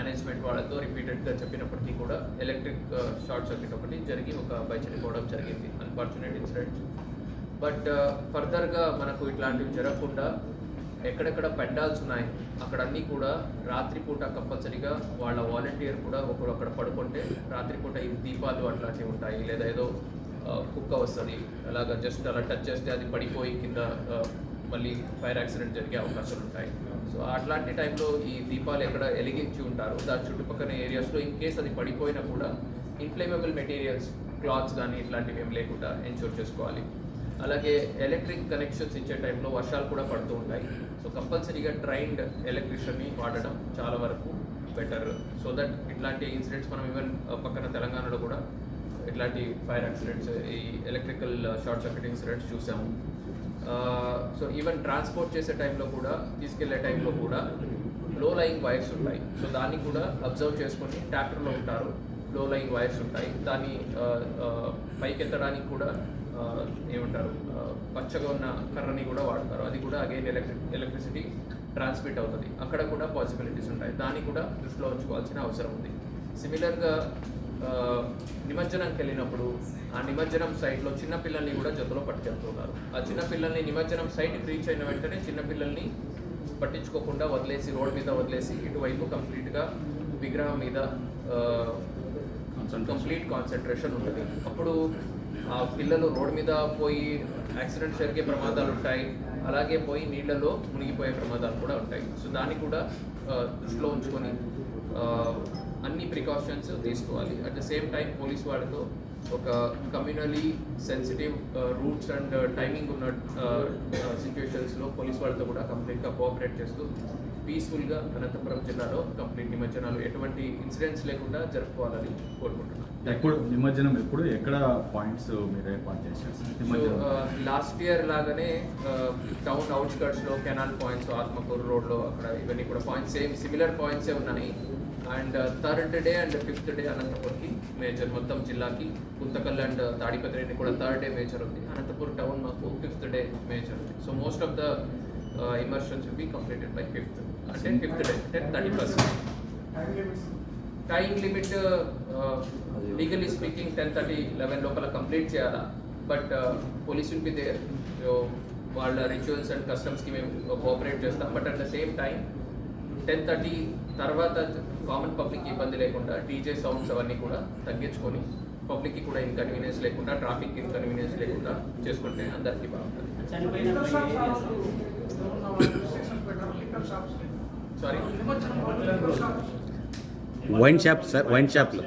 Management వాళ్ళతో రిపీటెడ్గా చెప్పినప్పటికీ కూడా ఎలక్ట్రిక్ షార్ట్ సర్క్యూట్ ఒకటి జరిగి ఒక అబ్బాయి చనిపోవడం జరిగింది, అన్ఫార్చునేట్ ఇన్సిడెంట్. బట్ ఫర్దర్గా మనకు ఇట్లాంటివి జరగకుండా ఎక్కడెక్కడ పెండాల్స్ ఉన్నాయి అక్కడ అన్నీ కూడా రాత్రిపూట కంపల్సరీగా వాళ్ళ వాలంటీర్ కూడా ఒకరు అక్కడ పడుకుంటే రాత్రిపూట ఈ దీపాలు అట్లాంటివి ఉంటాయి, లేదా ఏదో కుక్క వస్తుంది అలాగా జస్ట్ అలా టచ్ చేస్తే అది పడిపోయి కింద మళ్ళీ ఫైర్ యాక్సిడెంట్ జరిగే అవకాశాలు ఉంటాయి. సో అట్లాంటి టైంలో ఈ దీపాలు ఎక్కడ వెలిగించి ఉంటారు దాని చుట్టుపక్కల ఏరియాస్లో ఇన్ కేస్ అది పడిపోయినా కూడా ఇన్ఫ్లేమబుల్ మెటీరియల్స్ క్లాత్స్ కానీ ఇట్లాంటివి ఏం లేకుండా ఎన్షూర్ చేసుకోవాలి. అలాగే ఎలక్ట్రిక్ కనెక్షన్స్ ఇచ్చే టైంలో వర్షాలు కూడా పడుతూ ఉంటాయి. సో కంపల్సరీగా ట్రైన్డ్ ఎలక్ట్రీషియన్ని వాడడం చాలా వరకు బెటర్, సో దట్ ఇట్లాంటి ఇన్సిడెంట్స్ మనం ఈవెన్ పక్కన తెలంగాణలో కూడా ఇట్లాంటి ఫైర్ యాక్సిడెంట్స్ ఈ ఎలక్ట్రికల్ షార్ట్ సర్క్యూట్ ఇన్సిడెంట్స్ చూసాము. సో ఈవెన్ ట్రాన్స్పోర్ట్ చేసే టైంలో కూడా తీసుకెళ్లే టైంలో కూడా లో లయింగ్ వైర్స్ ఉంటాయి. సో దాన్ని కూడా అబ్జర్వ్ చేసుకొని ట్రాక్టర్లో ఉంటారు, లో లయింగ్ వైర్స్ ఉంటాయి, దాన్ని పైకెత్తడానికి కూడా ఏమంటారు పచ్చగా ఉన్న కర్రని కూడా వాడతారు, అది కూడా అగైన్ ఎలక్ట్రిసిటీ ట్రాన్స్మిట్ అవుతుంది, అక్కడ కూడా పాసిబిలిటీస్ ఉంటాయి, దాన్ని కూడా దృష్టిలో ఉంచుకోవాల్సిన అవసరం ఉంది. సిమిలర్గా నిమజ్జనంకి వెళ్ళినప్పుడు ఆ నిమజ్జనం సైట్లో చిన్నపిల్లల్ని కూడా జతలో పట్టుకెళ్తున్నారు. ఆ చిన్నపిల్లల్ని నిమజ్జనం సైట్కి రీచ్ అయిన వెంటనే చిన్నపిల్లల్ని పట్టించుకోకుండా వదిలేసి రోడ్ మీద వదిలేసి ఇటువైపు కంప్లీట్గా విగ్రహం మీద కంప్లీట్ కాన్సన్ట్రేషన్ ఉంటుంది. అప్పుడు ఆ పిల్లలు రోడ్ మీద పోయి యాక్సిడెంట్ జరిగే ప్రమాదాలు ఉంటాయి, అలాగే పోయి నీళ్లలో మునిగిపోయే ప్రమాదాలు కూడా ఉంటాయి. సో దాన్ని కూడా దృష్టిలో ఉంచుకొని అన్ని ప్రికాషన్స్ తీసుకోవాలి. At the same time police వాళ్ళతో ఒక కమ్యూనలీ సెన్సిటివ్ రూట్స్ అండ్ టైమింగ్ ఉన్న సిచ్యువేషన్స్లో పోలీస్ వాళ్ళతో కూడా కంప్లీట్గా కోఆపరేట్ చేస్తూ పీస్ఫుల్గా అనంతపురం జిల్లాలో కంప్లీట్ నిమజ్జనాలు ఎటువంటి ఇన్సిడెంట్స్ లేకుండా జరుపుకోవాలని కోరుకుంటున్నాను. ఎప్పుడు నిమజ్జనం ఎప్పుడు ఎక్కడ పాయింట్స్ మీరు ఏర్పాటు చేశారు? లాస్ట్ ఇయర్ లాగానే టౌన్ అవుట్స్కర్ట్స్లో కెనాల్ పాయింట్స్ ఆత్మకూరు రోడ్లో అక్కడ ఇవన్నీ కూడా పాయింట్స్ సేమ్ సిమిలర్ పాయింట్సే ఉన్నాయి. And third day and fifth day అనంతపూర్కి మేజర్, మొత్తం జిల్లాకి గుంతకల్ అండ్ తాడిపత్రి కూడా థర్డ్ డే మేజర్ ఉంది, అనంతపూర్ టౌన్ మాకు ఫిఫ్త్ డే మేజర్ ఉంది. So most of the immersions will be completed by 5th అంటే 5th day అంటే 31st. Time limit legally speaking 10:30-11 లోపల కంప్లీట్ చేయాలా, but police will be there, వాళ్ళ rituals and కస్టమ్స్కి మేము కోఆపరేట్ చేస్తాం. But at the same time 10:30 తర్వాత common public ఇబ్బంది లేకుండా డీజే సౌండ్స్ అవన్నీ కూడా తగ్గించుకొని పబ్లిక్కి కూడా ఇన్కన్వీనియన్స్ లేకుండా ట్రాఫిక్ ఇన్కన్వీనియన్స్ లేకుండా చేసుకుంటే అందరికీ బాగుంటుంది. Sorry wine shop sir, wine షాప్లో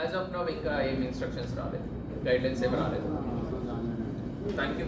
యాజ్ ఆఫ్ నౌ ఇంకా ఏం ఇన్స్ట్రక్షన్స్ రాలేదు, గైడ్లైన్స్ ఏమి రాలేదు. Thank you.